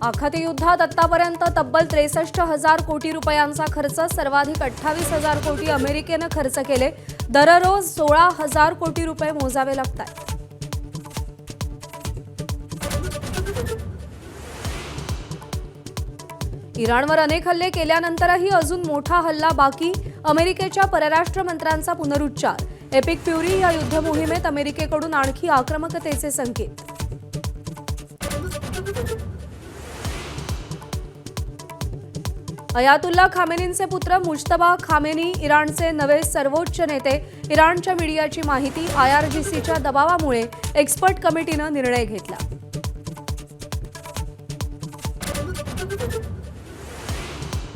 आखाती युद्धात आतापर्यंत तब्बल 63,000 कोटी रुपयांचा खर्च, सर्वाधिक 28,000 कोटी अमेरिकेनं खर्च केले. दररोज 16,000 कोटी रुपये मोजावे लागतात. इराणवर अनेक हल्ले केल्यानंतरही अजून मोठा हल्ला बाकी, अमेरिकेच्या परराष्ट्र मंत्र्यांचा पुनरुच्चार. एपिक फ्युरी या युद्ध मोहिमेत अमेरिकेकडून आणखी आक्रमकतेचे संकेत. अयातुल्ला खामेनींचे पुत्र मुज्तबा खामेनी इराणचे नवे सर्वोच्च नेते. इराणच्या मीडियाची माहिती. IRGCच्या दबावामुळे एक्सपर्ट कमिटीनं निर्णय घेतला.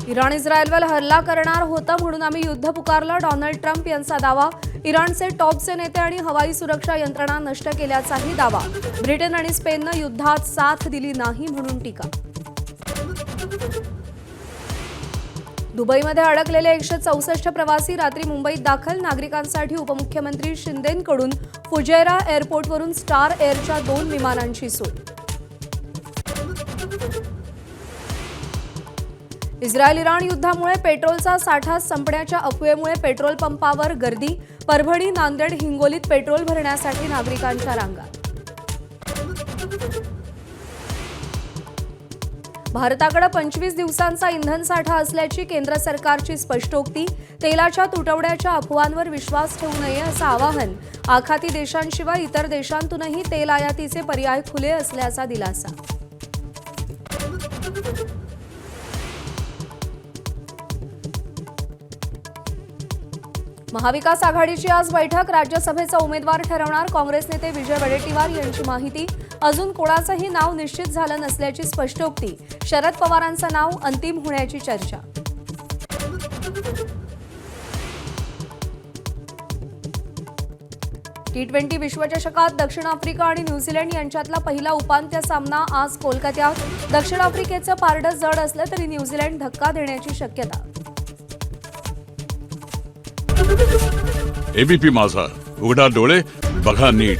इराण इस्रायलवर हल्ला करणार होतं म्हणून आम्ही युद्ध पुकारलं, डोनाल्ड ट्रम्प यांचा दावा. इराणचे टॉपचे नेते आणि हवाई सुरक्षा यंत्रणा नष्ट केल्याचाही दावा. ब्रिटन आणि स्पेननं युद्धात साथ दिली नाही म्हणून टीका. दुबईमध्ये अडकलेले 164 प्रवासी रात्री मुंबईत दाखल. नागरिकांसाठी उपमुख्यमंत्री शिंदेंकडून फुजैरा एअरपोर्टवरून स्टार एअरच्या 2 विमानांची सोय. इस्रायल-इराण युद्धामुळे पेट्रोलचा साठा संपण्याच्या अफवेमुळे पेट्रोल पंपावर गर्दी. परभणी, नांदेड, हिंगोलीत पेट्रोल भरण्यासाठी नागरिकांच्या रांगा. भारताकडे 25 दिवसांचा इंधन साठा असल्याची केंद्र सरकारची स्पष्टोक्ती. तेलाच्या तुटवड्याच्या अफवांवर विश्वास ठेवू नये असं आवाहन. आखाती देशांशिवाय इतर देशांतूनही तेल आयातीचे पर्याय खुले असल्याचा दिलासा. महाविकास आघाडीची आज बैठक. राज्यसभेचा उमेदवार ठरवणार काँग्रेस नेते विजय वडेट्टीवार यांची माहिती. अजून कोणाचंही नाव निश्चित झालं नसल्याची स्पष्टोक्ती. शरद पवारांचं नाव अंतिम होण्याची चर्चा. T20 विश्वचषकात दक्षिण आफ्रिका आणि न्यूझीलंड यांच्यातला पहिला उपांत्य सामना आज कोलकात्यात. दक्षिण आफ्रिकेचं पारडं जड असलं तरी न्यूझीलंड धक्का देण्याची शक्यता. ABP माझा, उघडा डोळे बघा नीट.